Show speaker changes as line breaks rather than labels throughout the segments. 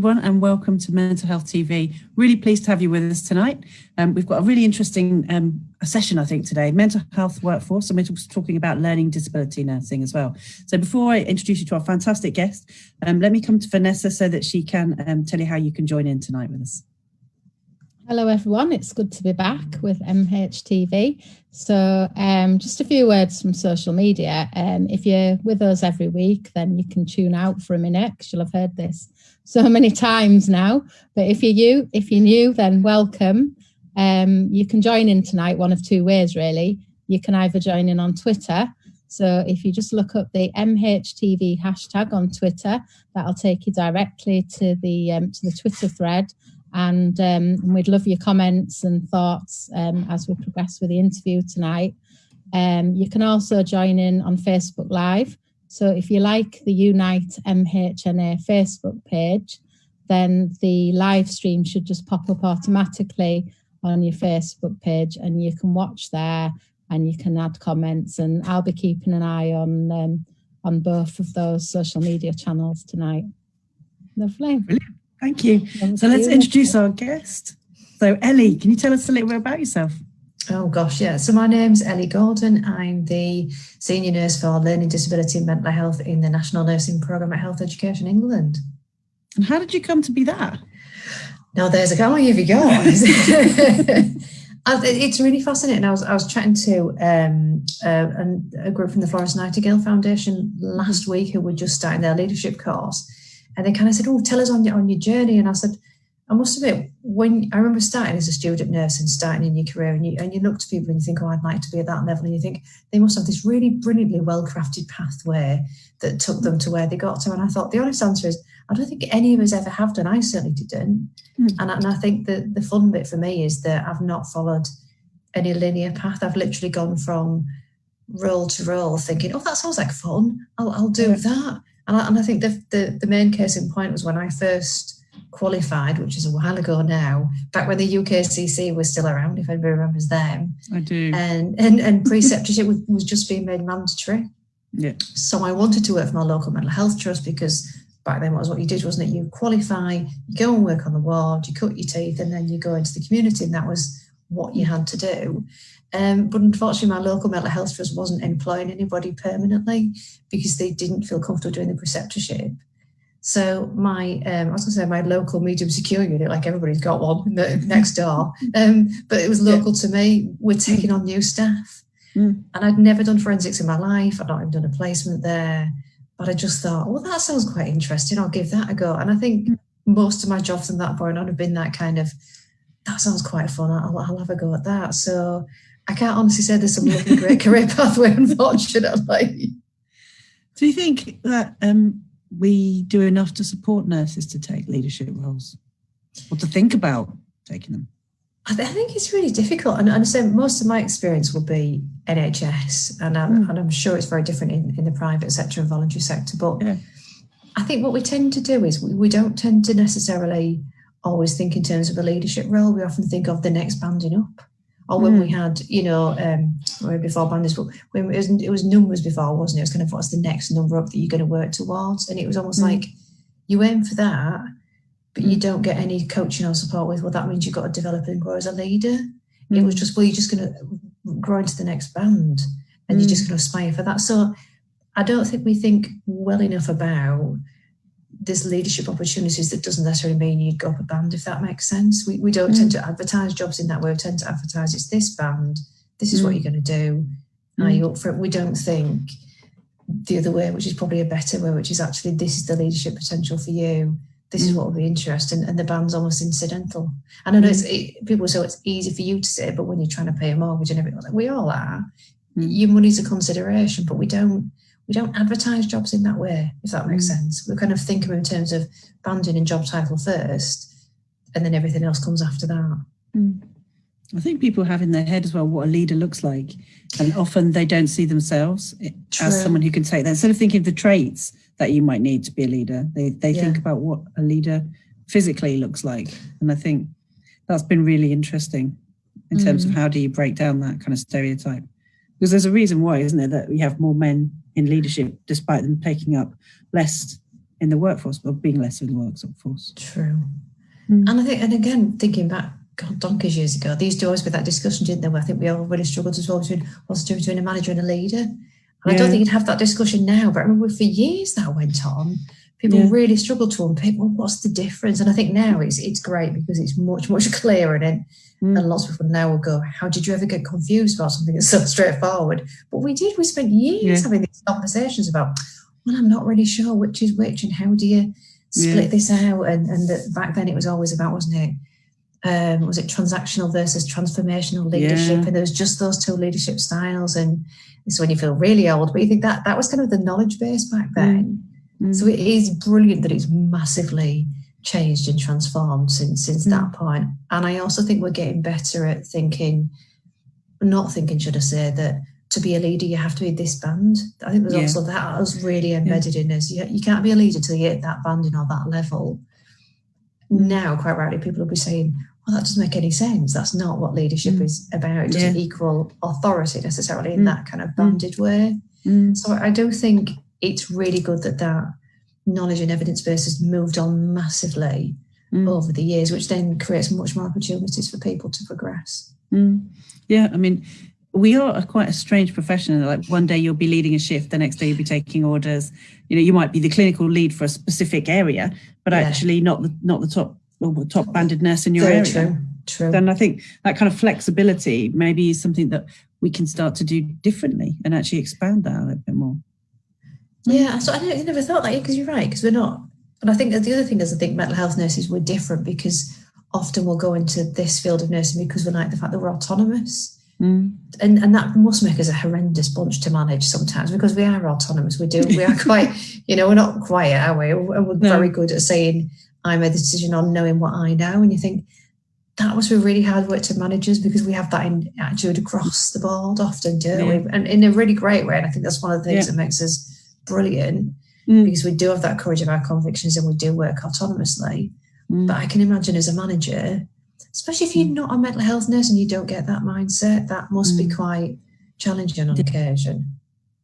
everyone, and welcome to Mental Health TV. Really pleased to have you with us tonight. We've got a really interesting session, I think, today, mental health workforce, and we're talking about learning disability nursing as well. So before I introduce you to our fantastic guest, let me come to Vanessa so that she can tell you how you can join in tonight with us.
Hello everyone, it's good to be back with MHTV. So just a few words from social media. If you're with us every week, then you can tune out for a minute because you'll have heard this so many times now. But if you're new, then welcome. You can join in tonight one of two ways really. You can either join in on Twitter. So if you just look up the MHTV hashtag on Twitter, that'll take you directly to the Twitter thread. And we'd love your comments and thoughts as we progress with the interview tonight. You can also join in on Facebook Live. So if you like the Unite MHNA Facebook page, then the live stream should just pop up automatically on your Facebook page, and you can watch there and you can add comments. And I'll be keeping an eye on both of those social media channels tonight. Lovely.
Brilliant. Thank you. So let's introduce our guest. So Ellie, can you tell us a little bit about yourself?
Oh gosh, yeah. So my name's Ellie Gordon. I'm the Senior Nurse for Learning Disability and Mental Health in the National Nursing Programme at Health Education England.
And how did you come to be that?
Now there's a how long have you got? It's really fascinating. I was chatting to a group from the Florence Nightingale Foundation last week who were just starting their leadership course. And they kind of said, oh, tell us on your journey. And I said, I must admit, when I remember starting as a student nurse and starting in your career, and you look to people and you think, oh, I'd like to be at that level. And you think they must have this really brilliantly well-crafted pathway that took them to where they got to. And I thought the honest answer is, I don't think any of us ever have done. I certainly didn't. And I think that the fun bit for me is that I've not followed any linear path. I've literally gone from role to role thinking, oh, that sounds like fun. I'll do that. And I think the main case in point was when I first qualified, which is a while ago now, back when the UKCC was still around, if anybody remembers them.
I do.
And preceptorship was just being made mandatory.
Yeah.
So I wanted to work for my local mental health trust because back then what you did, wasn't it? You qualify, you go and work on the ward, you cut your teeth, and then you go into the community, and that was what you had to do. But unfortunately, my local mental health trust wasn't employing anybody permanently because they didn't feel comfortable doing the preceptorship. So my local medium secure unit, like everybody's got one next door, but it was local to me. We're taking on new staff, and I'd never done forensics in my life. I'd not even done a placement there, but I just thought, well, that sounds quite interesting. I'll give that a go. And I think most of my jobs from that point on have been that kind of, that sounds quite fun. I'll have a go at that. So I can't honestly say there's some lovely great career pathway, unfortunately.
Do you think that we do enough to support nurses to take leadership roles or to think about taking them?
I think it's really difficult. And I say most of my experience will be NHS, and I'm sure it's very different in the private sector and voluntary sector. But yeah. I think what we tend to do is we don't tend to necessarily always think in terms of a leadership role. We often think of the next banding up. Or when we had, before bandits, but when it was numbers before, wasn't it? It was kind of what's the next number up that you're going to work towards. And it was almost like you aim for that, but you don't get any coaching or support with, well, that means you've got to develop and grow as a leader. It was just, well, you're just going to grow into the next band and you're just going to aspire for that. So I don't think we think well enough about this leadership opportunities. That doesn't necessarily mean you'd go up a band, if that makes sense. We don't tend to advertise jobs in that way. We tend to advertise it's this band, this is what you're going to do. Are you up for it? We don't think the other way, which is probably a better way, which is actually this is the leadership potential for you. This is what will be interesting, and the band's almost incidental. And I know people say it's easy for you to say, but when you're trying to pay a mortgage and everything, like we all are. Your money's a consideration, but we don't advertise jobs in that way, if that makes sense. We kind of think of them in terms of banding and job title first, and then everything else comes after that.
I think people have in their head as well what a leader looks like, and often they don't see themselves as someone who can take that. Instead of thinking of the traits that you might need to be a leader, they think about what a leader physically looks like. And I think that's been really interesting in terms of how do you break down that kind of stereotype. Because there's a reason why, isn't there, that we have more men in leadership despite them taking up less in the workforce, but being less in the workforce.
True. And I think, and again, thinking back, God, donkeys years ago, they used to always be that discussion, didn't they? Where I think we all really struggled as well between what's the difference between a manager and a leader. And I don't think you'd have that discussion now, but I remember for years that went on. People really struggle to unpick, well, what's the difference? And I think now it's great because it's much, much clearer. And lots of people now will go, how did you ever get confused about something that's so straightforward? But we did. We spent years having these conversations about, well, I'm not really sure which is which and how do you split this out? And back then it was always about, wasn't it? Was it transactional versus transformational leadership? And there was just those two leadership styles. And it's when you feel really old, but you think that was kind of the knowledge base back then. So it is brilliant that it's massively changed and transformed since that point. And I also think we're getting better at not thinking, should I say, that to be a leader, you have to be this band. I think there's also that was really embedded in us. You can't be a leader till you hit that banding or that level. Now, quite rightly, people will be saying, well, that doesn't make any sense. That's not what leadership is about. It doesn't equal authority necessarily in that kind of banded way. So I do think it's really good that knowledge and evidence base has moved on massively over the years, which then creates much more opportunities for people to progress.
Yeah, I mean, we are quite a strange profession. Like one day you'll be leading a shift, the next day you'll be taking orders. You know, you might be the clinical lead for a specific area, but actually not the top banded nurse in your area. True. Then I think that kind of flexibility maybe is something that we can start to do differently and actually expand that a little bit more.
Yeah, so I never thought that, because you're right, because we're not. And I think that the other thing is, I think mental health nurses were different because often we'll go into this field of nursing because we like the fact that we're autonomous. And that must make us a horrendous bunch to manage sometimes, because we are autonomous. We are quite, we're not quiet, are we? And we're very good at saying, I made the decision on knowing what I know. And you think that must be really hard work to managers, because we have that attitude across the board often, don't we? And in a really great way. And I think that's one of the things that makes us brilliant, because we do have that courage of our convictions and we do work autonomously. But I can imagine as a manager, especially if you're not a mental health nurse and you don't get that mindset, that must be quite challenging on occasion.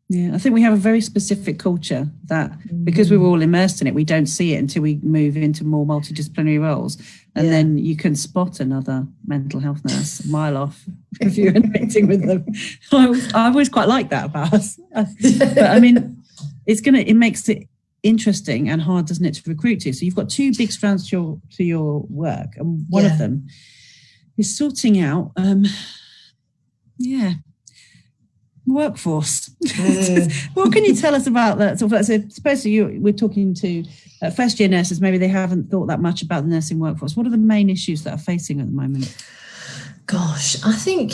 Yeah, I think we have a very specific culture that because we're all immersed in it, we don't see it until we move into more multidisciplinary roles. And then you can spot another mental health nurse a mile off if you're in a meeting with them. I always quite like that about us. But I mean, it makes it interesting and hard, doesn't it, to recruit to? So you've got two big strands to your work, and one of them is sorting out workforce. What can you tell us about that? So suppose we're talking to first year nurses, maybe they haven't thought that much about the nursing workforce. What are the main issues that are facing at the moment?
Gosh, I think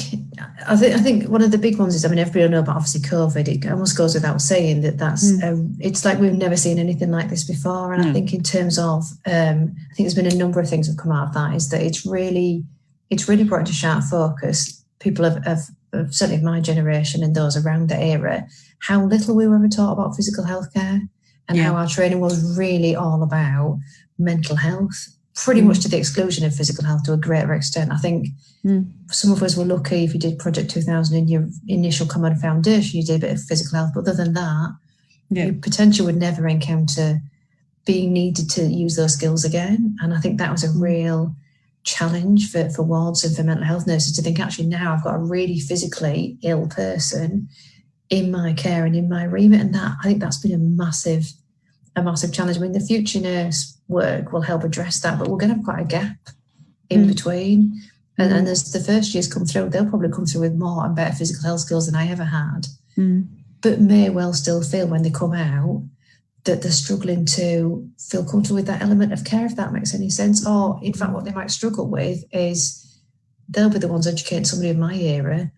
one of the big ones is, everybody will know about obviously COVID. It almost goes without saying that's it's like we've never seen anything like this before. And I think in terms of, I think there's been a number of things that have come out of that, is that it's really brought into sharp focus. People have certainly of my generation and those around the era, how little we were ever taught about physical health care, and how our training was really all about mental health, pretty much to the exclusion of physical health to a greater extent. I think some of us were lucky if you did Project 2000 in your initial common foundation, you did a bit of physical health, but other than that, you potentially would never encounter being needed to use those skills again. And I think that was a real challenge for wards and for mental health nurses to think, actually now I've got a really physically ill person in my care and in my remit, and that I think that's been a massive challenge. The future nurse work will help address that, but we're going to have quite a gap in between. And as the first years come through, they'll probably come through with more and better physical health skills than I ever had, but may well still feel when they come out that they're struggling to feel comfortable with that element of care, if that makes any sense. Or in fact, what they might struggle with is they'll be the ones educating somebody in my era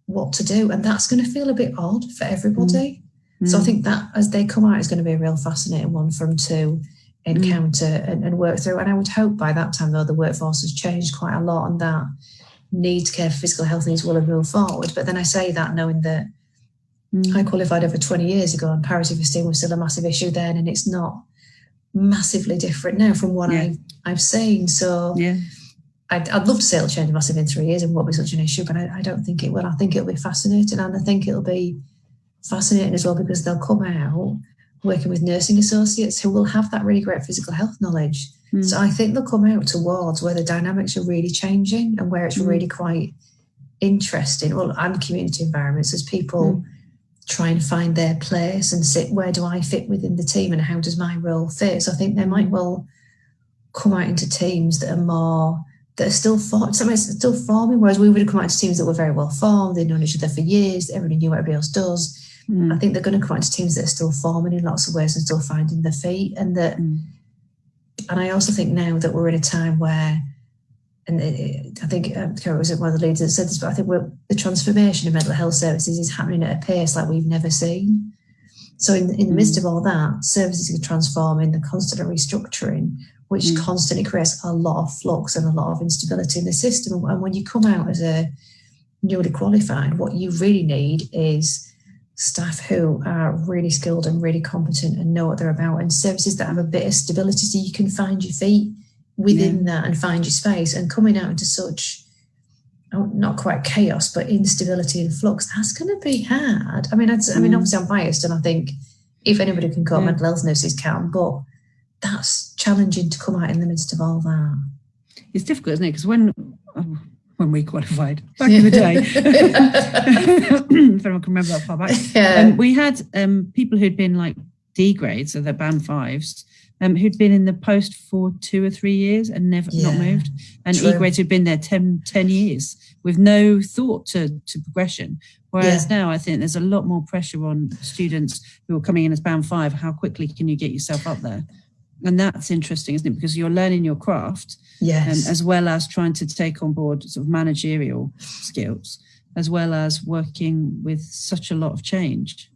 what to do. And that's going to feel a bit odd for everybody. So I think that as they come out is going to be a real fascinating one for them to encounter and work through. And I would hope by that time, though, the workforce has changed quite a lot and that needs care for physical health needs will have moved forward. But then I say that knowing that I qualified over 20 years ago and parity for STEAM was still a massive issue then, and it's not massively different now from what I've seen. So I'd love to say it'll change massive in 3 years and won't be such an issue, but I don't think it will. I think it'll be fascinating, and I think it'll be fascinating as well because they'll come out working with nursing associates who will have that really great physical health knowledge. So I think they'll come out towards where the dynamics are really changing and where it's really quite interesting. Well, and community environments as people try and find their place and sit, where do I fit within the team and how does my role fit? So I think they might well come out into teams that are still still forming, whereas we would have come out into teams that were very well formed, they'd known each other for years, everybody knew what everybody else does. I think they're going to come out into teams that are still forming in lots of ways and still finding their feet. And that, and I also think now that we're in a time where, and I think Cara was one of the leaders that said this, but I think the transformation of mental health services is happening at a pace like we've never seen. So in the midst of all that, services are transforming, the constant restructuring, which constantly creates a lot of flux and a lot of instability in the system. And when you come out as a newly qualified, what you really need is staff who are really skilled and really competent and know what they're about, and services that have a bit of stability so you can find your feet within that and find your space. And coming out into such, not quite chaos, but instability and flux, that's going to be hard. I mean, obviously I'm biased, and I think if anybody can cope, mental health nurses can, but that's challenging to come out in the midst of all that.
It's difficult, isn't it? Because when we qualified back in the day, if anyone can remember that far back, we had people who'd been like D grades, so they're band 5s, who'd been in the post for 2 or 3 years and never not moved, and E grades who'd been there 10 years with no thought to progression. Whereas now I think there's a lot more pressure on students who are coming in as band 5. How quickly can you get yourself up there? And that's interesting, isn't it? Because you're learning your craft, as well as trying to take on board sort of managerial skills, as well as working with such a lot of change.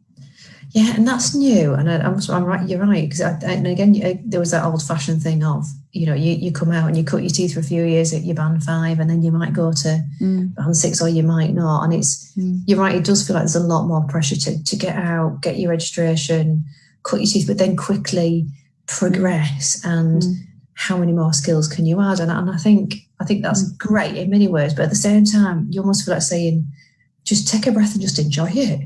Yeah, and that's new. And I'm right. You're right, because and again, there was that old-fashioned thing of, you come out and you cut your teeth for a few years at your band 5, and then you might go to band 6, or you might not. And it's you're right. It does feel like there's a lot more pressure to get out, get your registration, cut your teeth, but then quickly progress. And how many more skills can you add? And I think that's great in many ways, but at the same time, you almost feel like saying, just take a breath and just enjoy it.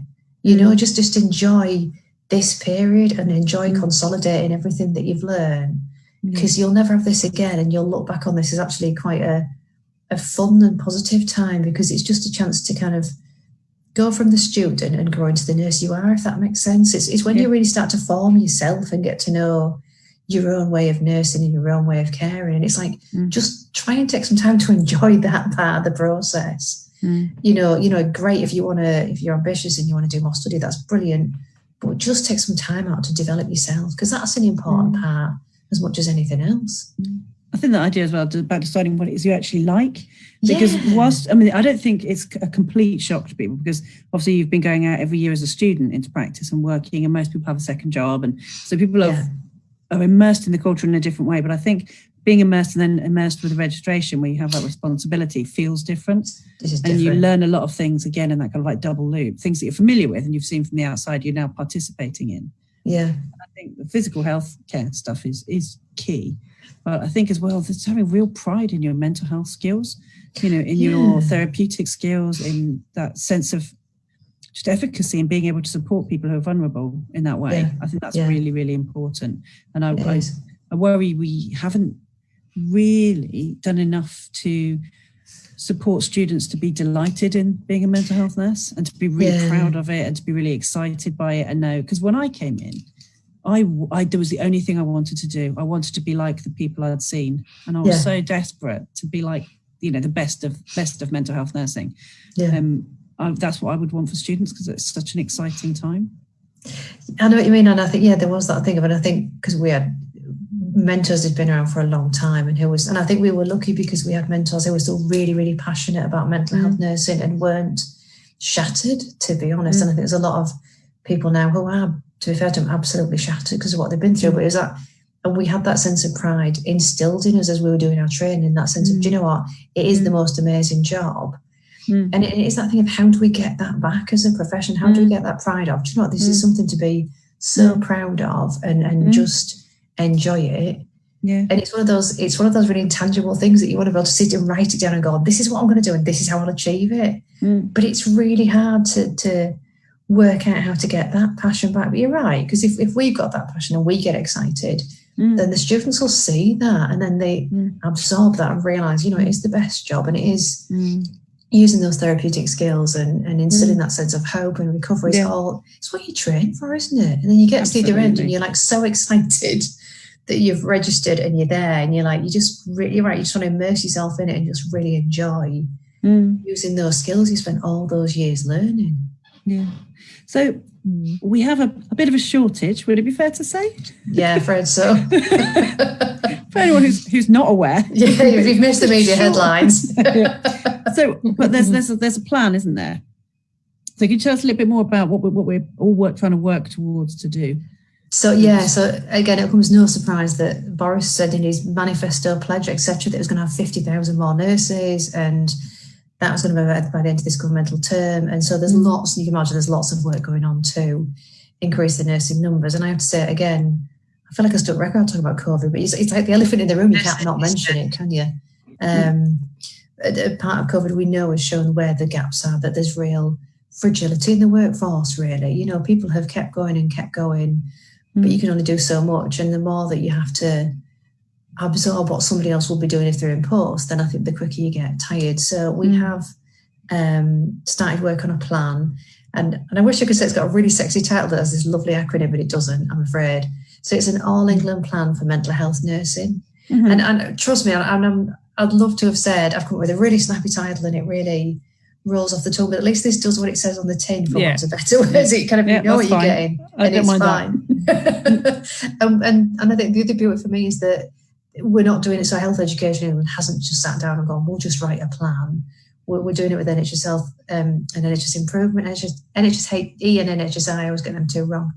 Just enjoy this period and enjoy consolidating everything that you've learned, because you'll never have this again, and you'll look back on this as actually quite a fun and positive time, because it's just a chance to kind of go from the student and grow into the nurse you are, if that makes sense. It's when you really start to form yourself and get to know your own way of nursing and your own way of caring. And it's like, just try and take some time to enjoy that part of the process. Great if you're ambitious and you want to do more study, that's brilliant. But just take some time out to develop yourself, because that's an important part as much as anything else.
I think that idea as well about deciding what it is you actually like, because I don't think it's a complete shock to people, because obviously you've been going out every year as a student into practice and working, and most people have a second job, and so people are immersed in the culture in a different way. But I think being immersed and then immersed with the registration, where you have that responsibility, feels different. And you learn a lot of things again in that kind of like double loop, things that you're familiar with and you've seen from the outside, you're now participating in. I think the physical health care stuff is key, but I think as well, there's having real pride in your mental health skills, in your therapeutic skills, in that sense of just efficacy and being able to support people who are vulnerable in that way. I think that's really, really important. And I worry we haven't really done enough to support students to be delighted in being a mental health nurse, and to be really proud of it, and to be really excited by it. And know, because when I came in, there was the only thing I wanted to do. I wanted to be like the people I'd seen, and I was so desperate to be like, the best of mental health nursing. That's what I would want for students, because it's such an exciting time.
I know what you mean, and I think there was that thing of it. I think because we had mentors who'd been around for a long time, and I think we were lucky because we had mentors who were still really, really passionate about mental health nursing and weren't shattered, to be honest. And I think there's a lot of people now who are, to be fair to them, absolutely shattered because of what they've been through. But it was that, and we had that sense of pride instilled in us as we were doing our training, that sense of, do you know what, it is the most amazing job. And it is that thing of, how do we get that back as a profession? How do we get that pride of, do you know what, this is something to be so proud of, and just enjoy it. And it's one of those really intangible things that you want to be able to sit and write it down and go, this is what I'm going to do and this is how I'll achieve it. But it's really hard to work out how to get that passion back. But you're right, because if we've got that passion and we get excited, then the students will see that, and then they absorb that and realise, you know, it is the best job, and it is using those therapeutic skills and instilling that sense of hope and recovery. It's what you train for, isn't it? And then you get to the other end and you're like so excited that you've registered and you're there, and you're like, you're right, you just want to immerse yourself in it and just really enjoy using those skills you spent all those years learning.
Yeah. So we have a bit of a shortage, would it be fair to say?
Yeah, afraid so.
For anyone who's not aware.
Yeah, you've missed the media headlines.
So, but there's a plan, isn't there? So can you tell us a little bit more about what we're all trying to work towards to do?
So again, it comes no surprise that Boris said in his manifesto pledge, etc., that it was going to have 50,000 more nurses, and that was going to be by the end of this governmental term. And so there's lots, you can imagine there's lots of work going on to increase the nursing numbers. And I have to say, again, I feel like I stuck record talking about COVID, but it's like the elephant in the room. You can't not mention it, can you? Part of COVID we know has shown where the gaps are, that there's real fragility in the workforce, really. You know, people have kept going, but you can only do so much. And the more that you have to absorb what somebody else will be doing if they're in post, then I think the quicker you get tired. So we have started work on a plan. And I wish I could say it's got a really sexy title that has this lovely acronym, but it doesn't, I'm afraid. So it's an all-England plan for mental health nursing. And trust me, I'd love to have said I've come up with a really snappy title and it really rolls off the tongue, but at least this does what it says on the tin, for want of better words. It kind of, you know what you're getting, and it's fine. And I think the other beauty for me is that we're not doing it so health education hasn't just sat down and gone, we'll just write a plan. We're doing it with NHS Health and NHS Improvement, NHS-E and NHS-I, I always get them two wrong.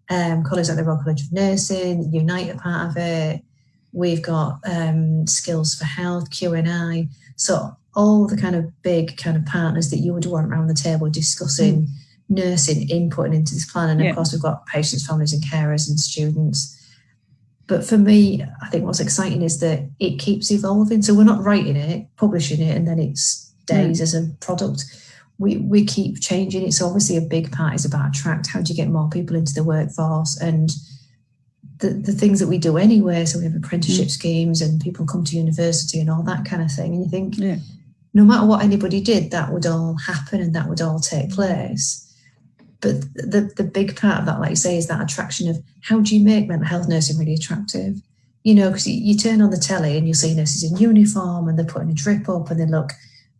Colleagues like the Royal College of Nursing, Unite are part of it. We've got Skills for Health, Q&I. So all the kind of big kind of partners that you would want around the table discussing nursing, inputting into this plan. And of course, we've got patients, families and carers and students. But for me, I think what's exciting is that it keeps evolving. So we're not writing it, publishing it, and then it stays as a product. We keep changing it. So obviously a big part is about attract. How do you get more people into the workforce? And the things that we do anyway. So we have apprenticeship schemes and people come to university and all that kind of thing. And you think, no matter what anybody did, that would all happen and that would all take place. But the big part of that, like you say, is that attraction of how do you make mental health nursing really attractive? You know, because you turn on the telly and you'll see nurses in uniform and they're putting a drip up and they look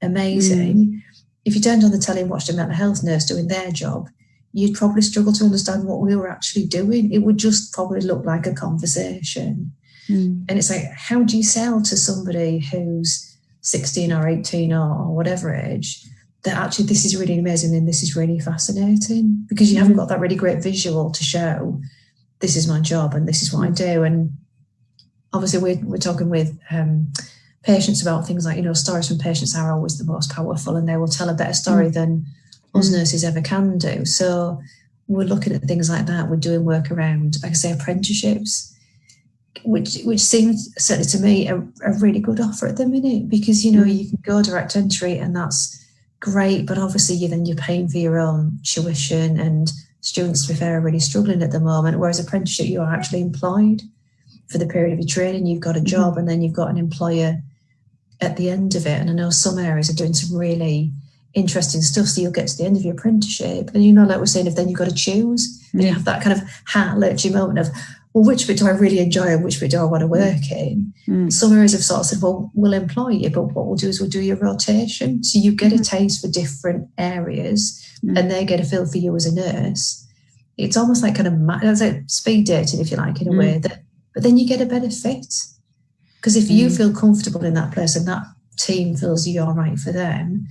amazing. If you turned on the telly and watched a mental health nurse doing their job, you'd probably struggle to understand what we were actually doing. It would just probably look like a conversation. And it's like, how do you sell to somebody who's 16 or 18 or whatever age that actually this is really amazing and this is really fascinating? Because you haven't got that really great visual to show this is my job and this is what I do. And obviously we're talking with patients about things like, you know, stories from patients are always the most powerful and they will tell a better story than us nurses ever can do. So we're looking at things like that. We're doing work around, like I say, apprenticeships, which seems certainly to me a really good offer at the minute, because, you know, you can go direct entry and that's great, but obviously you're paying for your own tuition, and students, to be fair, are really struggling at the moment, whereas apprenticeship, you are actually employed for the period of your training. You've got a job and then you've got an employer at the end of it. And I know some areas are doing some really interesting stuff, so you'll get to the end of your apprenticeship and, you know, like we're saying, if then you've got to choose and you have that kind of heart-lurching moment of, well, which bit do I really enjoy and which bit do I want to work in? Some areas have sort of said, well, we'll employ you, but what we'll do is we'll do your rotation, so you get a taste for different areas and they get a feel for you as a nurse. It's almost like kind of it's like speed dating, if you like, in a way, that, but then you get a better fit, because if you feel comfortable in that place and that team feels you're right for them,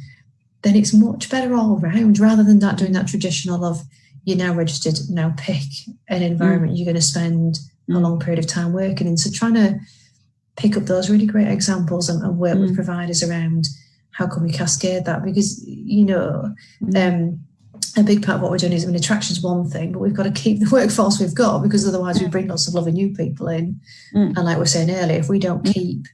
then it's much better all round, rather than that doing that traditional of you're now registered, now pick an environment you're going to spend a long period of time working in. So trying to pick up those really great examples and work with providers around how can we cascade that, because, you know, a big part of what we're doing is, I mean, attraction's one thing, but we've got to keep the workforce we've got, because otherwise we bring lots of lovely new people in. And like we were saying earlier, if we don't keep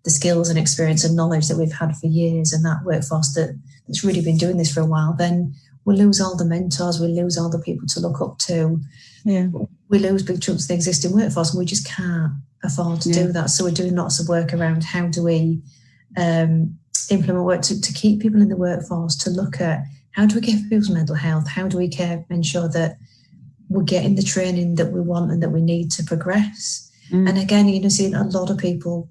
the skills and experience and knowledge that we've had for years and that workforce that's really been doing this for a while, then we'll lose all the mentors, we'll lose all the people to look up to.
Yeah.
We lose big chunks of the existing workforce, and we just can't afford to do that. So we're doing lots of work around how do we implement work to keep people in the workforce, to look at how do we care for people's mental health, how do we ensure that we're getting the training that we want and that we need to progress. And again, you know, seeing a lot of people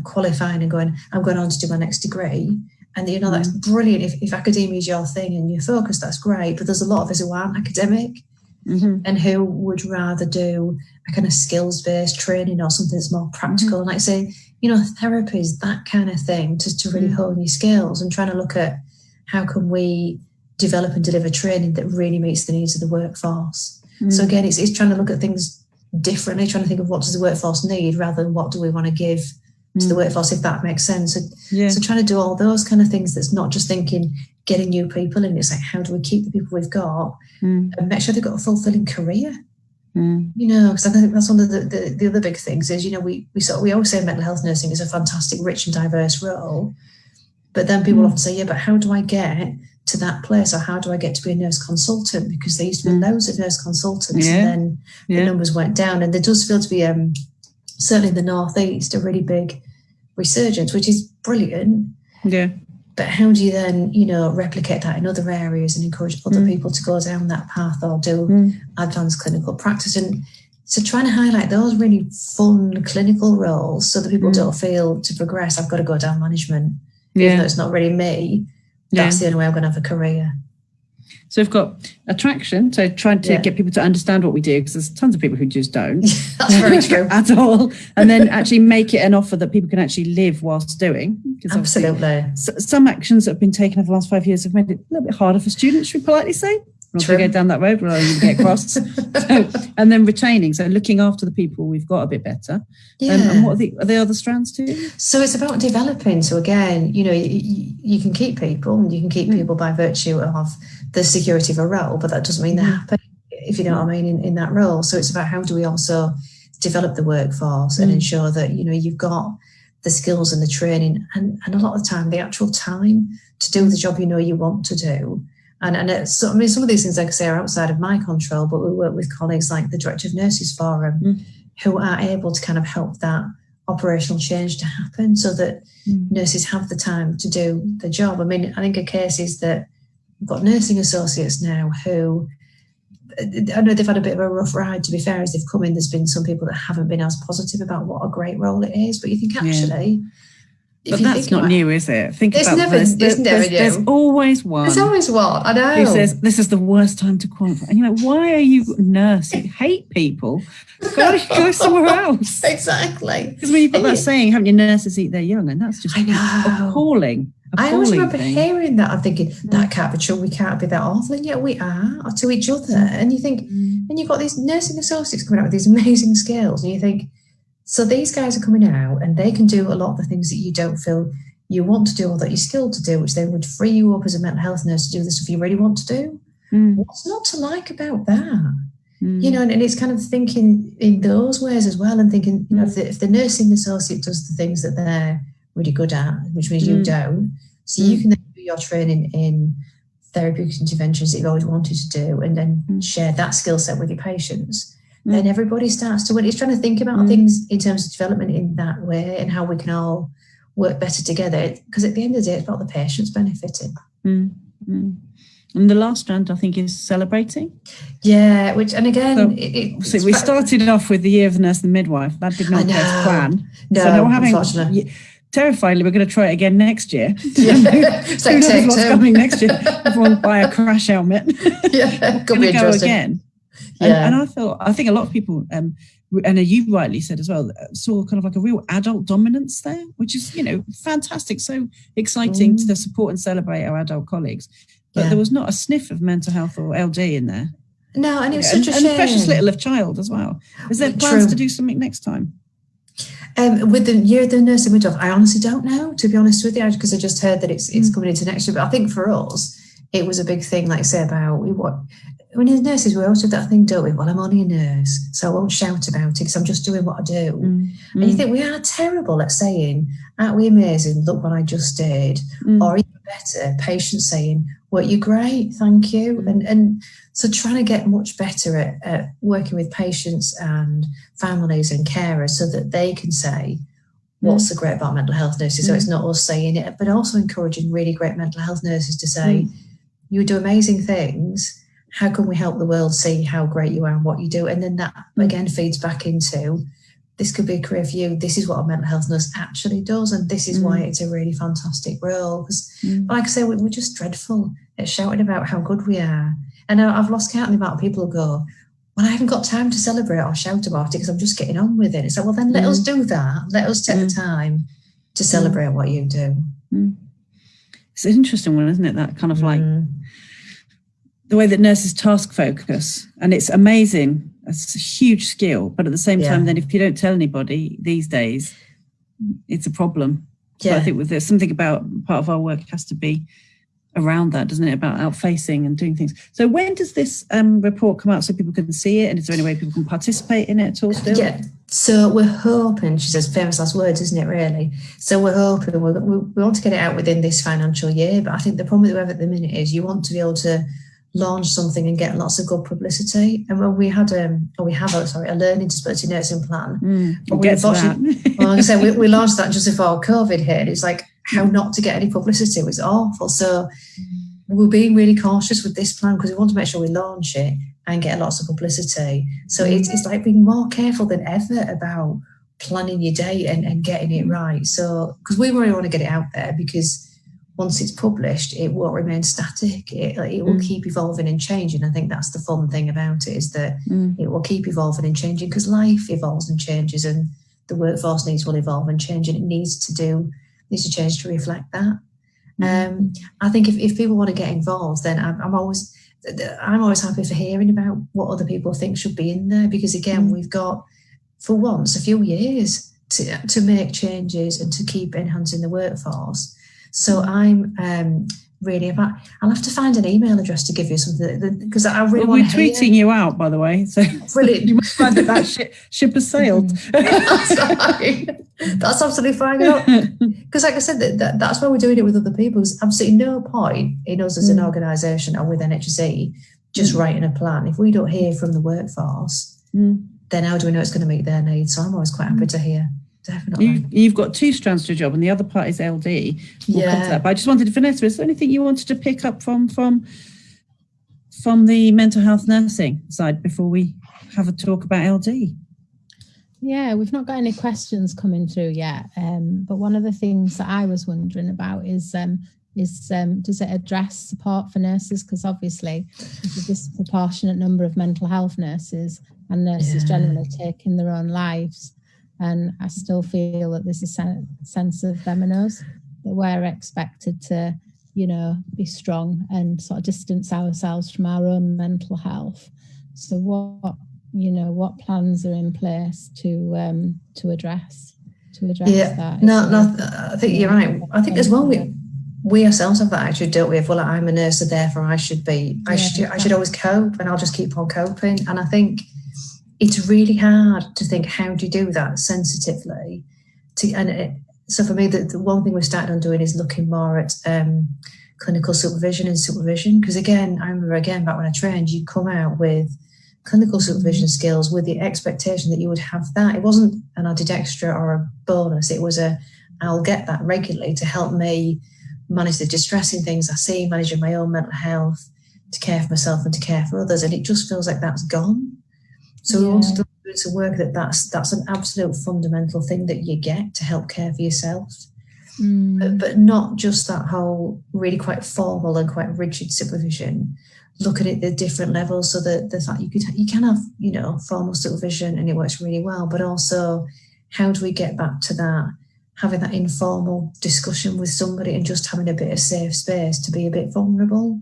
qualifying and going, I'm going on to do my next degree. And, you know, that's brilliant. If academia is your thing and your focus, that's great. But there's a lot of us who aren't academic and who would rather do a kind of skills-based training or something that's more practical. And like I say, you know, therapy is that kind of thing to really hone your skills, and trying to look at how can we develop and deliver training that really meets the needs of the workforce. So again, it's trying to look at things differently, trying to think of what does the workforce need rather than what do we want to give to the workforce, if that makes sense. So trying to do all those kind of things, that's not just thinking getting new people in, it's like how do we keep the people we've got and make sure they've got a fulfilling career. You know, because I think that's one of the other big things is, you know, we always say mental health nursing is a fantastic, rich and diverse role, but then people often say, yeah, but how do I get to that place, or how do I get to be a nurse consultant? Because there used to be loads of nurse consultants, and then the numbers went down, and there does feel to be certainly in the Northeast a really big resurgence, which is brilliant. But how do you then, you know, replicate that in other areas and encourage other people to go down that path or do advanced clinical practice? And so trying to highlight those really fun clinical roles so that people don't feel to progress, I've got to go down management, even though it's not really me. That's the only way I'm going to have a career.
So we've got attraction, so trying to get people to understand what we do, because there's tons of people who just don't.
That's very true.
At all. And then actually make it an offer that people can actually live whilst doing.
Absolutely.
Some actions that have been taken over the last 5 years have made it a little bit harder for students, should we politely say? Not to go down that road, we'll only get crossed. And then retaining, so looking after the people we've got a bit better. And what are the other strands too?
So it's about developing. So again, you know, you can keep people, and you can keep people by virtue of the security of a role, but that doesn't mean they're happy, if you know what I mean, in that role. So it's about how do we also develop the workforce and ensure that, you know, you've got the skills and the training and a lot of the time the actual time to do the job you know you want to do. And it's, I mean, some of these things, like I say, are outside of my control, but we work with colleagues like the Director of Nurses Forum who are able to kind of help that operational change to happen so that nurses have the time to do the job. I mean, I think a case is that we've got nursing associates now who, I know they've had a bit of a rough ride, to be fair, as they've come in. There's been some people that haven't been as positive about what a great role it is, but you think actually...
But that's not new, is it? Think
about
this. There's always one.
There's always one, I know.
Who says, this is the worst time to qualify. And you're like, why are you a nurse? You hate people. Go somewhere else.
Exactly.
Because when you've got that saying, haven't you, nurses eat their young? And that's just appalling.
I always remember hearing that. I'm thinking, that can't be true. We can't be that awful. And yet we are to each other. And you think, and you've got these nursing associates coming out with these amazing skills. And you think, so these guys are coming out and they can do a lot of the things that you don't feel you want to do or that you're skilled to do, which then would free you up as a mental health nurse to do the stuff you really want to do. What's not to like about that? You know, and it's kind of thinking in those ways as well, and thinking, you know, if the nursing associate does the things that they're really good at, which means you don't, so you can then do your training in therapeutic interventions that you've always wanted to do and then share that skill set with your patients. Then everybody starts to win. It's trying to think about things in terms of development in that way and how we can all work better together. Because at the end of the day, it's about the patients benefiting.
And the last strand, I think, is celebrating.
Yeah, which, and again,
so we started off with the year of the nurse and the midwife. That did not go to plan.
No,
so we're
unfortunately.
Terrifyingly, we're going to try it again next year.
It's like
Who knows what's coming next year? Everyone buy a crash helmet.
Could be interesting.
Go again. And I think a lot of people, and you rightly said as well, saw kind of like a real adult dominance there, which is, you know, fantastic, so exciting to support and celebrate our adult colleagues. But there was not a sniff of mental health or LD in there.
No, and it was such a shame.
And precious little of child as well. Is there plans to do something next time?
With the year of the nurse and midwife, I honestly don't know, to be honest with you, because I just heard that it's coming into next year. But I think for us, it was a big thing, like I say, about when as nurses, we always do that thing, don't we? Well, I'm only a nurse, so I won't shout about it because I'm just doing what I do. And you think we are terrible at saying, aren't we amazing? Look what I just did. Or even better, patients saying, well, you're great, thank you. And so trying to get much better at working with patients and families and carers so that they can say, what's so great about mental health nurses? So it's not us saying it, but also encouraging really great mental health nurses to say, you do amazing things. How can we help the world see how great you are and what you do? And then that, again, feeds back into, this could be a career for you. This is what a mental health nurse actually does. And this is why it's a really fantastic role. Because, like I say, we're just dreadful at shouting about how good we are. And I've lost count of the amount of people who go, well, I haven't got time to celebrate or shout about it because I'm just getting on with it. It's like, well, then let us do that. Let us take the time to celebrate what you do.
It's an interesting one, isn't it? That kind of like the way that nurses task focus. And it's amazing. It's a huge skill. But at the same time, then if you don't tell anybody these days, it's a problem. So I think there's something about part of our work has to be around that, doesn't it? About outfacing and doing things. So when does this report come out so people can see it? And is there any way people can participate in it at all still?
Yeah. So we're hoping, she says, famous last words, isn't it, really? So we're hoping we want to get it out within this financial year. But I think the problem that we have at the minute is you want to be able to launch something and get lots of good publicity. And when we had a learning disability nursing plan.
We'll get to that.
Well, like I said, we launched that just before COVID hit. It's like how not to get any publicity was awful. So we're being really cautious with this plan because we want to make sure we launch it and get lots of publicity. So it's like being more careful than ever about planning your day and getting it right. So because we really want to get it out there because once it's published, it won't remain static. It will keep evolving and changing. I think that's the fun thing about it is that it will keep evolving and changing because life evolves and changes and the workforce needs will evolve and change and it needs to change to reflect that. I think if people want to get involved, then I'm always happy for hearing about what other people think should be in there because again, we've got for once a few years to make changes and to keep enhancing the workforce. So I'm really about. I'll have to find an email address to give you something because I really want to.
We're tweeting you out, by the way. So
brilliant.
You must find that ship has sailed.
That's fine. That's absolutely fine. Because, like I said, that's why we're doing it with other people. There's absolutely no point in us as an organisation or with NHSE just writing a plan. If we don't hear from the workforce, then how do we know it's going to meet their needs? So I'm always quite happy to hear. Definitely.
You've got two strands to your job and the other part is LD. We'll come to that. But I just wanted, Vanessa, is there anything you wanted to pick up from the mental health nursing side before we have a talk about LD?
Yeah, we've not got any questions coming through yet. But one of the things that I was wondering about is does it address support for nurses? Because obviously there's a disproportionate number of mental health nurses and nurses generally taking their own lives. And I still feel that there's a sense of them and us, that we're expected to, be strong and sort of distance ourselves from our own mental health. So what plans are in place to address that?
No, I think you're right. I think as well we ourselves have that attitude, don't we? If I'm a nurse, so therefore I should always cope, and I'll just keep on coping. And I think it's really hard to think, how do you do that sensitively? So for me, the one thing we started on doing is looking more at clinical supervision and supervision. Because again, I remember back when I trained, you come out with clinical supervision skills with the expectation that you would have that. It wasn't an added extra or a bonus. It was I'll get that regularly to help me manage the distressing things I see, managing my own mental health, to care for myself and to care for others. And it just feels like that's gone. So we wanted to do some work that's an absolute fundamental thing that you get to help care for yourself. But not just that whole really quite formal and quite rigid supervision. Look at it at different levels so that there's that you can have, formal supervision and it works really well, but also how do we get back to that, having that informal discussion with somebody and just having a bit of safe space to be a bit vulnerable.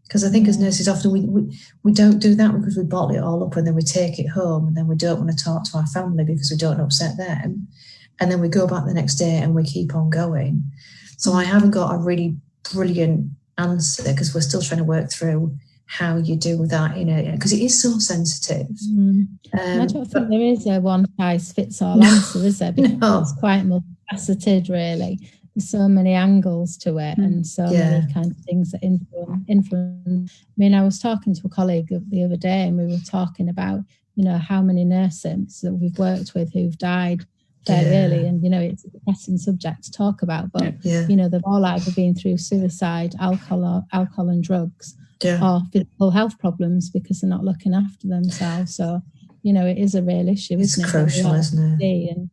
Because I think as nurses, often we don't do that because we bottle it all up and then we take it home and then we don't want to talk to our family because we don't upset them. And then we go back the next day and we keep on going. So I haven't got a really brilliant answer because we're still trying to work through how you do that because it is so sensitive.
I don't think there is a one size fits all answer, is there? Because it's quite multifaceted, really. there's so many angles to it, and so many kind of things that influence. I mean, I was talking to a colleague the other day, and we were talking about, you know, how many nurses that we've worked with who've died fairly early, and you know, it's a depressing subject to talk about, but you know, they've all either been through suicide, alcohol and drugs, or physical health problems because they're not looking after themselves. So, you know, it is a real issue, isn't it?
It's crucial, isn't it?
And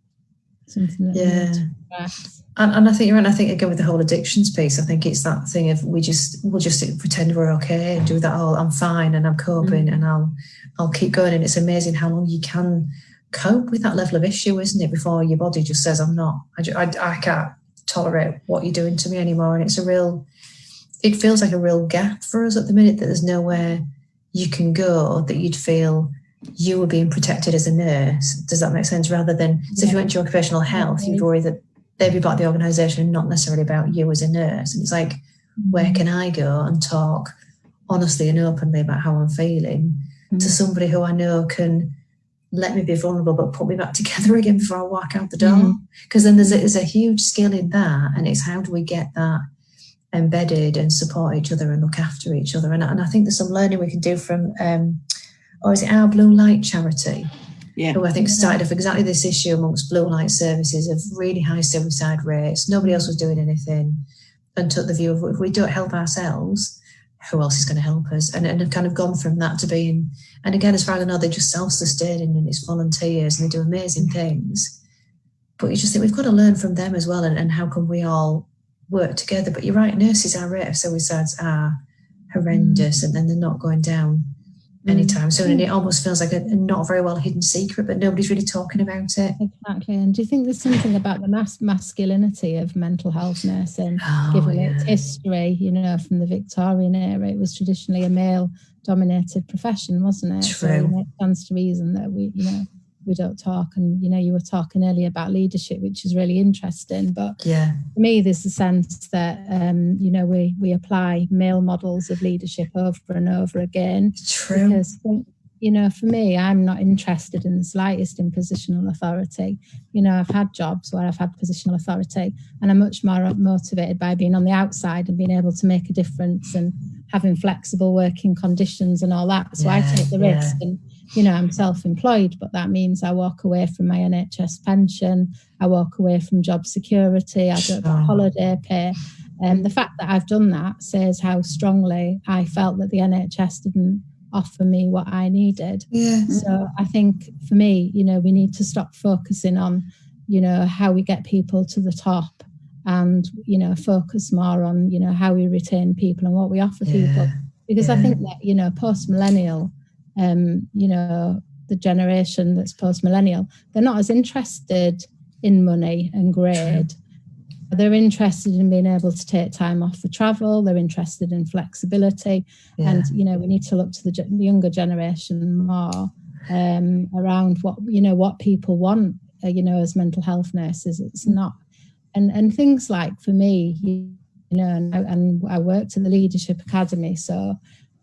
something that we need to address.
And I think you're right. I think again with the whole addictions piece, I think it's that thing of we'll just pretend we're okay and do that. Oh, I'm fine and I'm coping and I'll keep going. And it's amazing how long you can cope with that level of issue, isn't it? Before your body just says, I'm not. I can't tolerate what you're doing to me anymore. And it's it feels like a real gap for us at the minute, that there's nowhere you can go that you'd feel you were being protected as a nurse. Does that make sense? Rather than, so if you went to occupational health, you'd worry that they'd be about the organisation and not necessarily about you as a nurse. And it's like, where can I go and talk honestly and openly about how I'm feeling to somebody who I know can let me be vulnerable but put me back together again before I walk out the door? Because then there's a huge skill in that, and it's how do we get that embedded and support each other and look after each other. And I think there's some learning we can do from or is it Our Blue Light charity, who I think started off exactly this issue amongst blue light services of really high suicide rates. Nobody else was doing anything, and took the view of, if we don't help ourselves, who else is going to help us? And have kind of gone from that to being, and again, as far as I know, they're just self-sustaining and it's volunteers and they do amazing things. But you just think we've got to learn from them as well, and how can we all work together? But you're right, nurses, our rate of suicides are horrendous, and then they're not going down anytime soon, and it almost feels like a not very well hidden secret, but nobody's really talking about it.
Exactly. And do you think there's something about the masculinity of mental health nursing, given its history, you know, from the Victorian era? It was traditionally a male-dominated profession, wasn't it?
True.
So, you know, it stands to reason that we don't talk. And, you know, you were talking earlier about leadership, which is really interesting. But for me, there's a sense that, you know, we apply male models of leadership over and over again.
True.
Because, you know, for me, I'm not interested in the slightest in positional authority. You know, I've had jobs where I've had positional authority, and I'm much more motivated by being on the outside and being able to make a difference and having flexible working conditions and all that. So I take the risk, and, you know, I'm self-employed, but that means I walk away from my NHS pension, I walk away from job security, I don't get holiday pay. And the fact that I've done that says how strongly I felt that the NHS didn't offer me what I needed. So I think for me, you know, we need to stop focusing on, you know, how we get people to the top, and, you know, focus more on, you know, how we retain people and what we offer people. Because I think that, you know, post-millennial, you know, the generation that's post-millennial, they're not as interested in money and grade. They're interested in being able to take time off for travel. They're interested in flexibility. And, you know, we need to look to the younger generation more around what, you know, what people want, you know, as mental health nurses. It's not, and things like, for me, you know, and I worked at the Leadership Academy, so,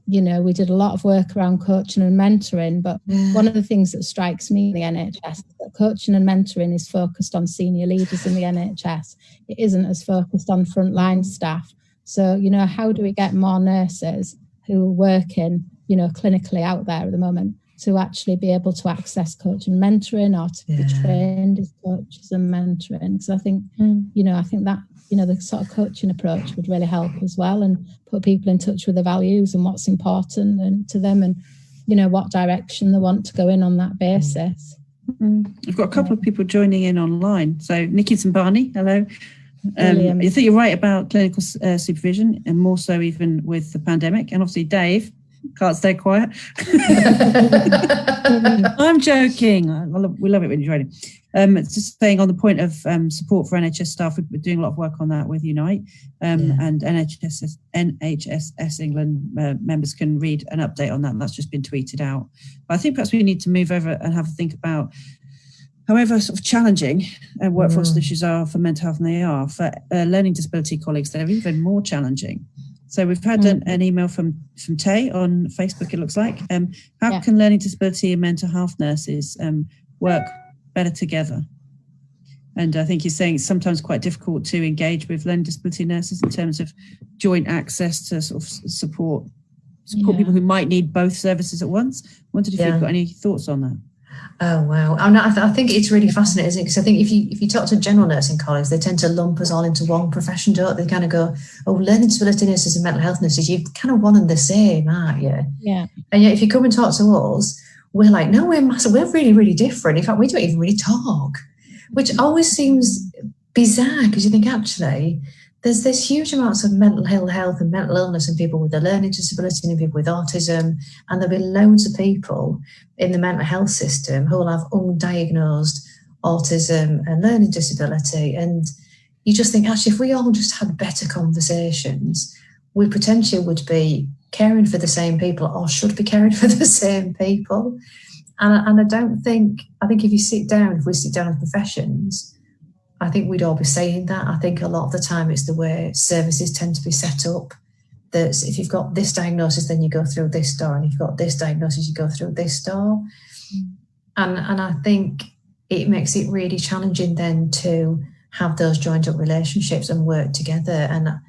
you know, we did a lot of work around coaching and mentoring, but one of the things that strikes me in the NHS is that coaching and mentoring is focused on senior leaders in the NHS. It isn't as focused on frontline staff. So, you know, how do we get more nurses who are working, you know, clinically out there at the moment to actually be able to access coaching and mentoring, or to be trained as coaches and mentoring? So I think, you know, I think that, you know, the sort of coaching approach would really help as well, and put people in touch with their values and what's important and to them, and, you know, what direction they want to go in on that basis.
I've got a couple of people joining in online. So Nicky and Barney, hello. I think you're right about clinical supervision, and more so even with the pandemic. And obviously Dave can't stay quiet. I'm joking. We love it when you're joining. It's just saying on the point of support for NHS staff, we're doing a lot of work on that with Unite, and NHS England members can read an update on that. And that's just been tweeted out. But I think perhaps we need to move over and have a think about, however sort of challenging workforce issues are for mental health, and they are for learning disability colleagues, they're even more challenging. So we've had an email from Tay on Facebook, it looks like. How can learning disability and mental health nurses work better together? And I think you're saying it's sometimes quite difficult to engage with learning disability nurses in terms of joint access to sort of support people who might need both services at once. Wondered if you've got any thoughts on that.
Oh wow! I think it's really fascinating, isn't it? Because I think if you talk to general nursing colleagues, they tend to lump us all into one profession, don't they? They kind of go, "Oh, learning disability nurses and mental health nurses, you're kind of one and the same, aren't you?"
Yeah.
And yet, if you come and talk to us, we're like, "No, we're massive. We're really, really different. In fact, we don't even really talk," which always seems bizarre because you think actually there's this huge amounts of mental health and mental illness in people with a learning disability and people with autism, and there'll be loads of people in the mental health system who will have undiagnosed autism and learning disability. And you just think, actually, if we all just had better conversations, we potentially would be caring for the same people or should be caring for the same people. And I think if we sit down as professions, I think we'd all be saying that. I think a lot of the time it's the way services tend to be set up. That if you've got this diagnosis, then you go through this door, and if you've got this diagnosis, you go through this door. And I think it makes it really challenging then to have those joined up relationships and work together. And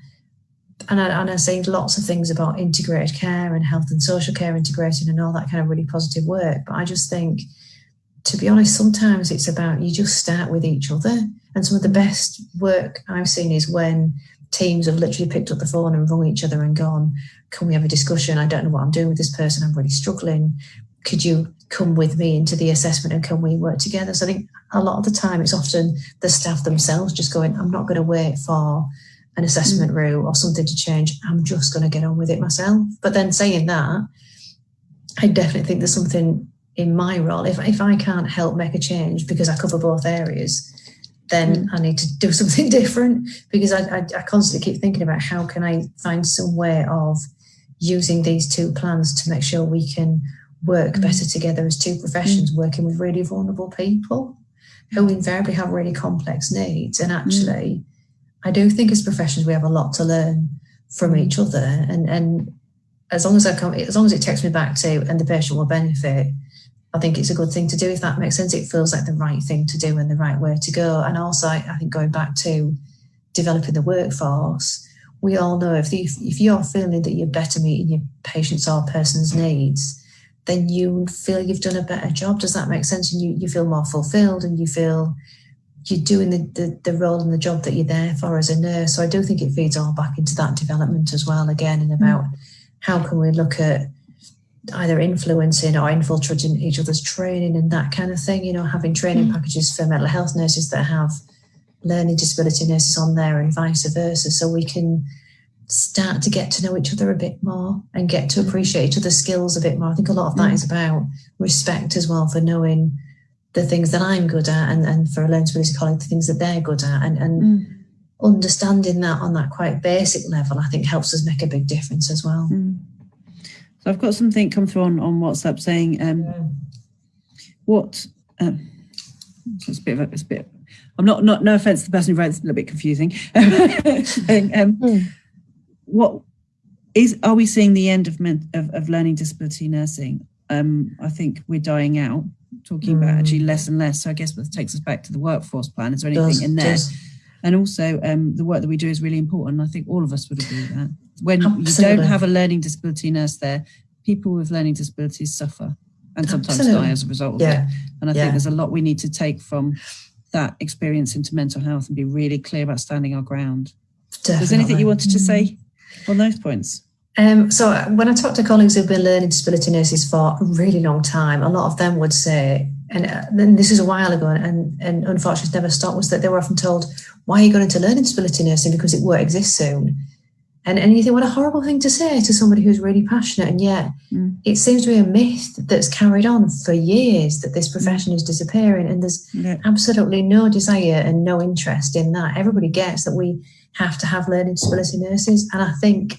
I say lots of things about integrated care and health and social care integrating and all that kind of really positive work. But I just think, to be honest, sometimes it's about you just start with each other. And some of the best work I've seen is when teams have literally picked up the phone and rung each other and gone, can we have a discussion? I don't know what I'm doing with this person. I'm really struggling. Could you come with me into the assessment and can we work together? So I think a lot of the time it's often the staff themselves just going, I'm not going to wait for an assessment route or something to change. I'm just going to get on with it myself. But then saying that, I definitely think there's something in my role. If I can't help make a change because I cover both areas, then I need to do something different, because I constantly keep thinking about how can I find some way of using these two plans to make sure we can work better together as two professions working with really vulnerable people who invariably have really complex needs. And actually, I do think as professions we have a lot to learn from each other. And as long as it takes me back to and the patient will benefit, I think it's a good thing to do, if that makes sense. It feels like the right thing to do and the right way to go. And also, I think going back to developing the workforce, we all know if you're feeling that you're better meeting your patient's or person's needs, then you feel you've done a better job. Does that make sense? And you feel more fulfilled and you feel you're doing the role and the job that you're there for as a nurse. So I do think it feeds all back into that development as well, again, and about how can we look at either influencing or infiltrating each other's training and that kind of thing, having training packages for mental health nurses that have learning disability nurses on there and vice versa, so we can start to get to know each other a bit more and get to appreciate each other's skills a bit more. I think a lot of that is about respect as well, for knowing the things that I'm good at and for a learning disability colleague, the things that they're good at, and understanding that on that quite basic level, I think helps us make a big difference as well.
So I've got something come through on WhatsApp saying, it's a bit. I'm not. No offense to the person who wrote, it's a little bit confusing. Are we seeing the end of learning disability nursing? I think we're dying out. Talking about actually less and less. So I guess that takes us back to the workforce plan. Is there anything in there? And also, the work that we do is really important. I think all of us would agree with that. When you don't have a learning disability nurse there, people with learning disabilities suffer and sometimes die as a result of it. And I think there's a lot we need to take from that experience into mental health and be really clear about standing our ground. Definitely. Is there anything you wanted to say on those points?
So when I talk to colleagues who've been learning disability nurses for a really long time, a lot of them would say, and then this is a while ago, and unfortunately it's never stopped, was that they were often told, why are you going into learning disability nursing? Because it won't exist soon. And you think, what a horrible thing to say to somebody who's really passionate. And yet it seems to be a myth that's carried on for years that this profession is disappearing, and there's absolutely no desire and no interest in that. Everybody gets that we have to have learning disability nurses. And I think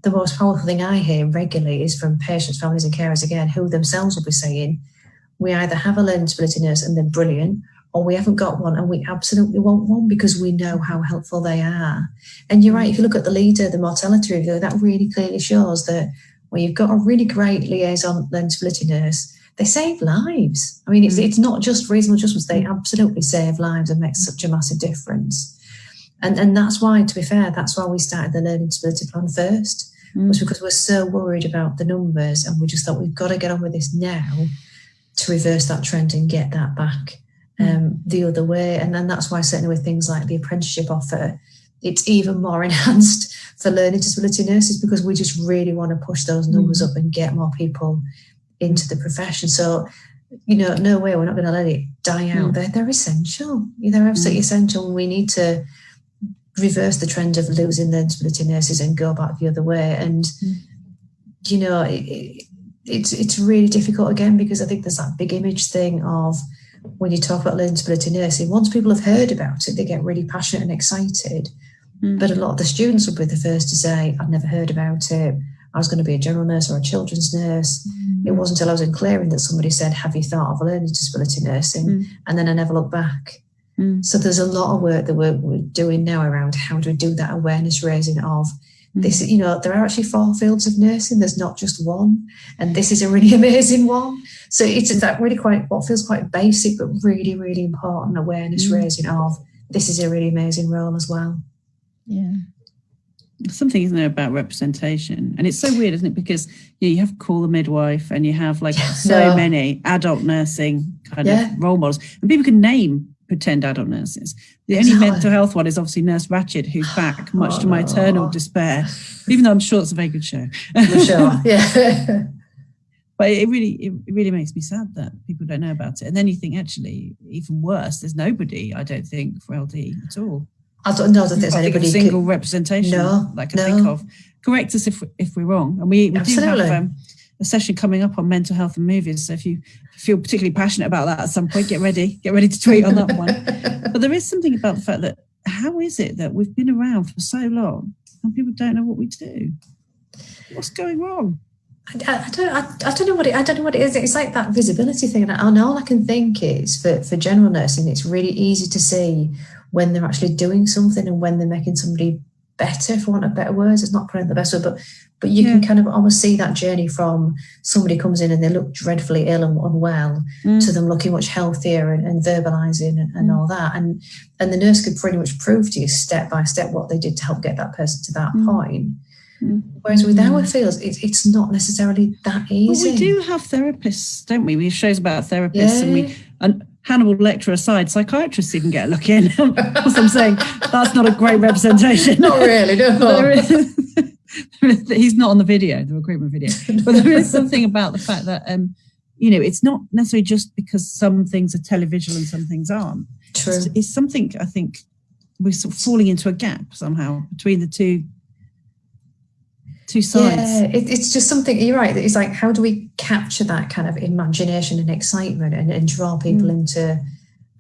the most powerful thing I hear regularly is from patients, families and carers, again, who themselves will be saying, we either have a learning disability nurse and they're brilliant, or we haven't got one and we absolutely want one because we know how helpful they are. And you're right, if you look at the leader, the mortality review, that really clearly shows that when you've got a really great liaison learning disability nurse, they save lives. I mean, it's not just reasonable adjustments. They absolutely save lives and make such a massive difference. And that's why, to be fair, that's why we started the Learning Disability Plan first, was because we're so worried about the numbers, and we just thought we've got to get on with this now to reverse that trend and get that back the other way. And then that's why, certainly with things like the apprenticeship offer, it's even more enhanced for learning disability nurses, because we just really want to push those numbers up and get more people into the profession. So, you know, no way, we're not going to let it die out. They're essential. They're absolutely essential. We need to reverse the trend of losing learning disability nurses and go back the other way. And, you know, it's really difficult again, because I think there's that big image thing of when you talk about learning disability nursing, once people have heard about it, they get really passionate and excited. But a lot of the students will be the first to say, I've never heard about it. I was going to be a general nurse or a children's nurse. It wasn't until I was in clearing that somebody said, have you thought of learning disability nursing? And then I never looked back. So there's a lot of work that we're doing now around how do we do that awareness raising of this. You know, there are actually 4 fields of nursing. There's not just one. And this is a really amazing one. So it's that really what feels quite basic, but really, really important awareness raising of this is a really amazing role as well.
Yeah.
Something, isn't there, about representation? And it's so weird, isn't it? Because you have to call the midwife, and you have like so many adult nursing kind of role models, and people can name pretend adult nurses. The only mental health one is obviously Nurse Ratched, who's back, much to my eternal despair, even though I'm sure it's a very good show.
For sure, yeah.
But it really makes me sad that people don't know about it. And then you think, actually, even worse, there's nobody, I don't think, for LD at all.
I don't know that there's anybody.
A single representation I can think of. Correct us if we're wrong. And we do have a session coming up on mental health and movies. So if you feel particularly passionate about that at some point, get ready to tweet on that one. But there is something about the fact that how is it that we've been around for so long and people don't know what we do? What's going wrong?
I don't know what it is. It's like that visibility thing. And all I can think is for general nursing, it's really easy to see when they're actually doing something and when they're making somebody better, for want of better words. It's not probably the best word, but you can kind of almost see that journey from somebody comes in and they look dreadfully ill and unwell to them looking much healthier and verbalising and all that. And the nurse could pretty much prove to you step by step what they did to help get that person to that point. Whereas with our fields, it's not necessarily that easy.
Well, we do have therapists, don't we? We have shows about therapists, and Hannibal Lecter aside, psychiatrists even get a look in. As I'm saying, that's not a great representation.
Not really, no.
He's not on the video, the recruitment video. But there is something about the fact that, it's not necessarily just because some things are televisual and some things aren't.
True.
It's something, I think, we're sort of falling into a gap somehow between the two sides.
Yeah, it's just something, you're right, it's like, how do we capture that kind of imagination and excitement and draw people into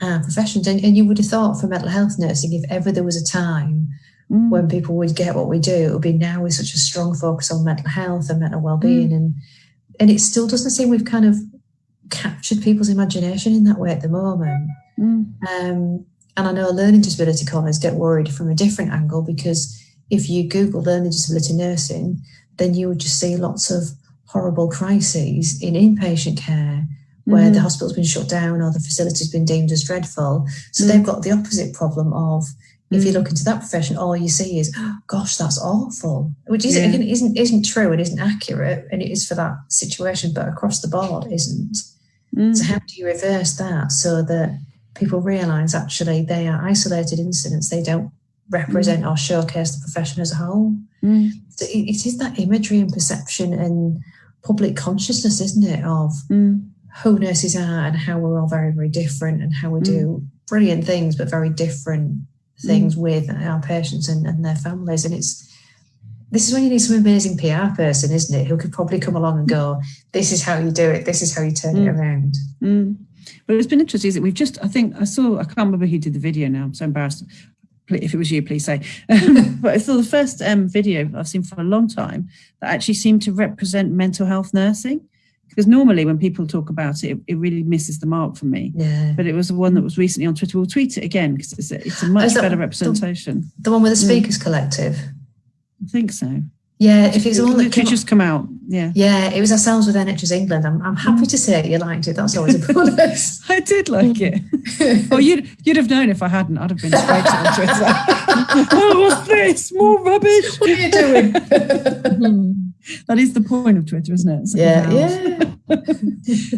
our professions? And you would have thought for mental health nursing, if ever there was a time when people would get what we do, it would be now with such a strong focus on mental health and mental well-being. And it still doesn't seem we've kind of captured people's imagination in that way at the moment. And I know learning disability callers get worried from a different angle, because if you Google learning disability nursing, then you would just see lots of horrible crises in inpatient care where the hospital's been shut down or the facility's been deemed as dreadful. So they've got the opposite problem of, if you look into that profession, all you see is, oh, gosh, that's awful, which isn't true and isn't accurate, and it is for that situation, but across the board isn't. So how do you reverse that so that people realise actually they are isolated incidents, they don't represent or showcase the profession as a whole? So it is that imagery and perception and public consciousness, isn't it, of who nurses are and how we're all very, very different and how we do brilliant things but very different things with our patients and their families. And this is when you need some amazing PR person, isn't it, who could probably come along and go, this is how you do it, this is how you turn it around.
But it's been interesting, is it? I can't remember who did the video now, I'm so embarrassed. If it was you, please say. But I saw the first video I've seen for a long time that actually seemed to represent mental health nursing. Because normally when people talk about it, it really misses the mark for me. Yeah. But it was the one that was recently on Twitter. We'll tweet it again because it's a much better representation.
The one with the Speakers Collective?
I think so.
Yeah, if it's all that
just come out. Yeah.
Yeah, it was ourselves with NHS England. I'm happy to say you liked it. That's always a bonus.
I did like it. Well, you'd have known if I hadn't. I'd have been straight on Twitter. Oh, what's this? More rubbish.
What are you doing?
That is the point of Twitter, isn't it?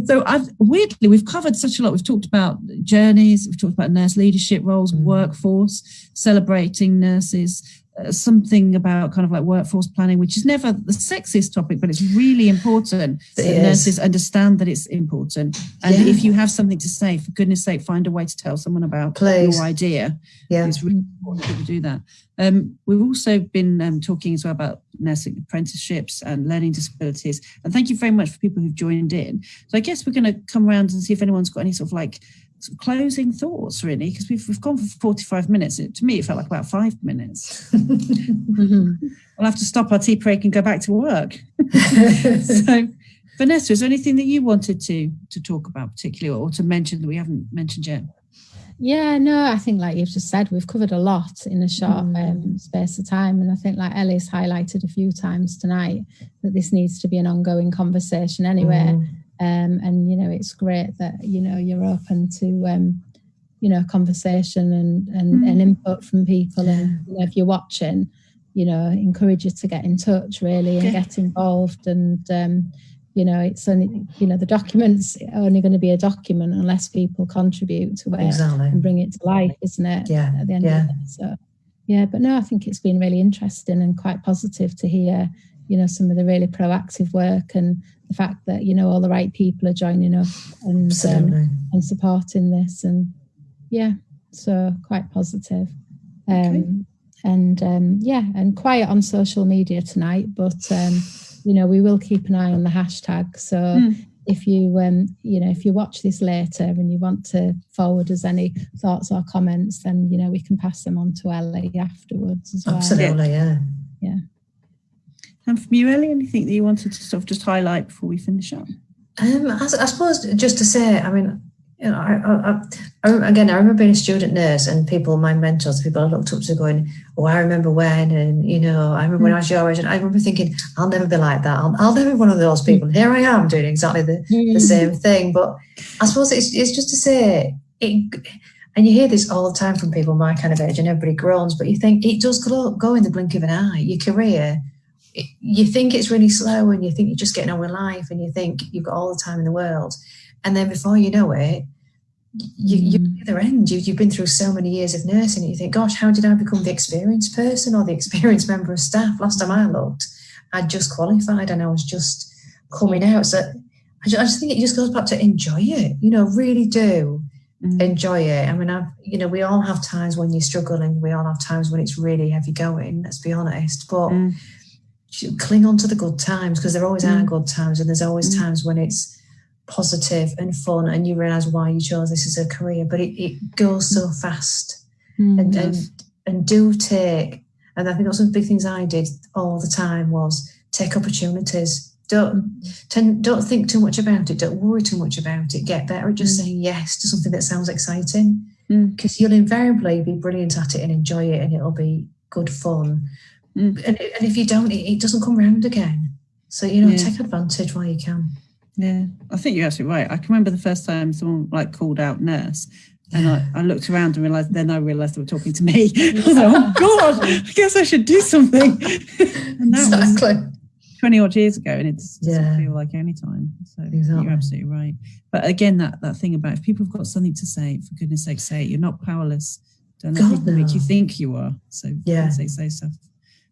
So weirdly, we've covered such a lot. We've talked about journeys. We've talked about nurse leadership roles, workforce, celebrating nurses. Something about kind of like workforce planning, which is never the sexiest topic, but it's really important that nurses understand that it's important. And if you have something to say, for goodness sake, find a way to tell someone about your idea. Yeah, it's really important to do that. We've also been talking as well about nursing apprenticeships and learning disabilities. And thank you very much for people who've joined in. So I guess we're going to come around and see if anyone's got any sort of like closing thoughts, really, because we've gone for 45 minutes. To me, it felt like about 5 minutes. We'll have to stop our tea break and go back to work. So, Vanessa, is there anything that you wanted to talk about particularly, or to mention that we haven't mentioned yet?
Yeah, no, I think like you've just said, we've covered a lot in a short space of time. And I think like Ellie's highlighted a few times tonight that this needs to be an ongoing conversation anyway. And, you know, it's great that, you know, you're open to, you know, conversation and input from people. And, you know, if you're watching, you know, encourage you to get in touch, really, and get involved. And, you know, it's only, you know, the document's only going to be a document unless people contribute to it and bring it to life, isn't it? Yeah. At the end of it. So, yeah, but no, I think it's been really interesting and quite positive to hear, you know, some of the really proactive work and the fact that, you know, all the right people are joining up and supporting this. And yeah, so quite positive. And quiet on social media tonight, but you know, we will keep an eye on the hashtag. So if you you know, if you watch this later and you want to forward us any thoughts or comments, then, you know, we can pass them on to Ellie afterwards as well.
Absolutely, yeah.
And
from
you, Ellie, anything that you wanted to sort of just highlight before we finish up?
I suppose just to say, I mean, you know, I remember being a student nurse and people, my mentors, people I looked up to going, oh, I remember when, and, you know, I remember when I was your age, and I remember thinking, I'll never be like that. I'll never be one of those people. And here I am doing exactly the same thing. But I suppose it's just to say, and you hear this all the time from people my kind of age, and everybody groans, but you think it does go in the blink of an eye. Your career, you think it's really slow, and you think you're just getting on with life, and you think you've got all the time in the world. And then before you know it, you're at the other end. You've been through so many years of nursing, and you think, gosh, how did I become the experienced person or the experienced member of staff? Last time I looked, I'd just qualified and I was just coming out. So I just think it just goes back to enjoy it, you know, really do enjoy it. I mean, you know, we all have times when you struggle, and we all have times when it's really heavy going, let's be honest, but cling on to the good times, because there always are good times, and there's always times when it's positive and fun, and you realise why you chose this as a career. But it goes so fast, and do take. And I think that's one of the big things I did all the time was take opportunities. Don't think too much about it. Don't worry too much about it. Get better at just saying yes to something that sounds exciting, because you'll invariably be brilliant at it and enjoy it, and it'll be good fun. And if you don't, it doesn't come round again. So, you know, take advantage while you can.
Yeah, I think you're absolutely right. I can remember the first time someone like called out nurse, and I looked around and realised they were talking to me. I was like, oh God, I guess I should do something. And that was 20 odd years ago, and it doesn't feel like any time. So you're absolutely right. But again, that thing about if people have got something to say, for goodness sake, say it. You're not powerless. Don't let people make you think you are. So for goodness sake, say stuff.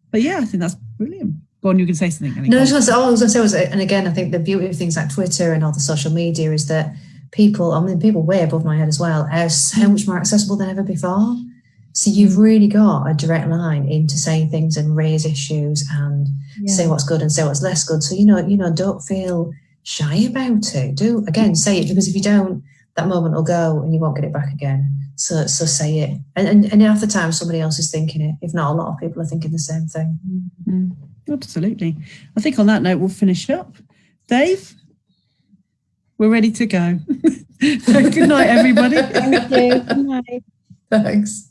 But yeah, I think that's brilliant. Go on, you can say something.
No, all I was going to say was, and again, I think the beauty of things like Twitter and all the social media is that people way above my head as well, are so much more accessible than ever before. So you've really got a direct line into saying things and raise issues and say what's good and say what's less good. So, you know, don't feel shy about it. Do, again, say it, because if you don't, that moment will go and you won't get it back again. So say it. And half the time somebody else is thinking it. If not, a lot of people are thinking the same thing.
Absolutely. I think on that note, we'll finish up. Dave, we're ready to go. Good night, everybody.
Thank you. Good night.
Thanks.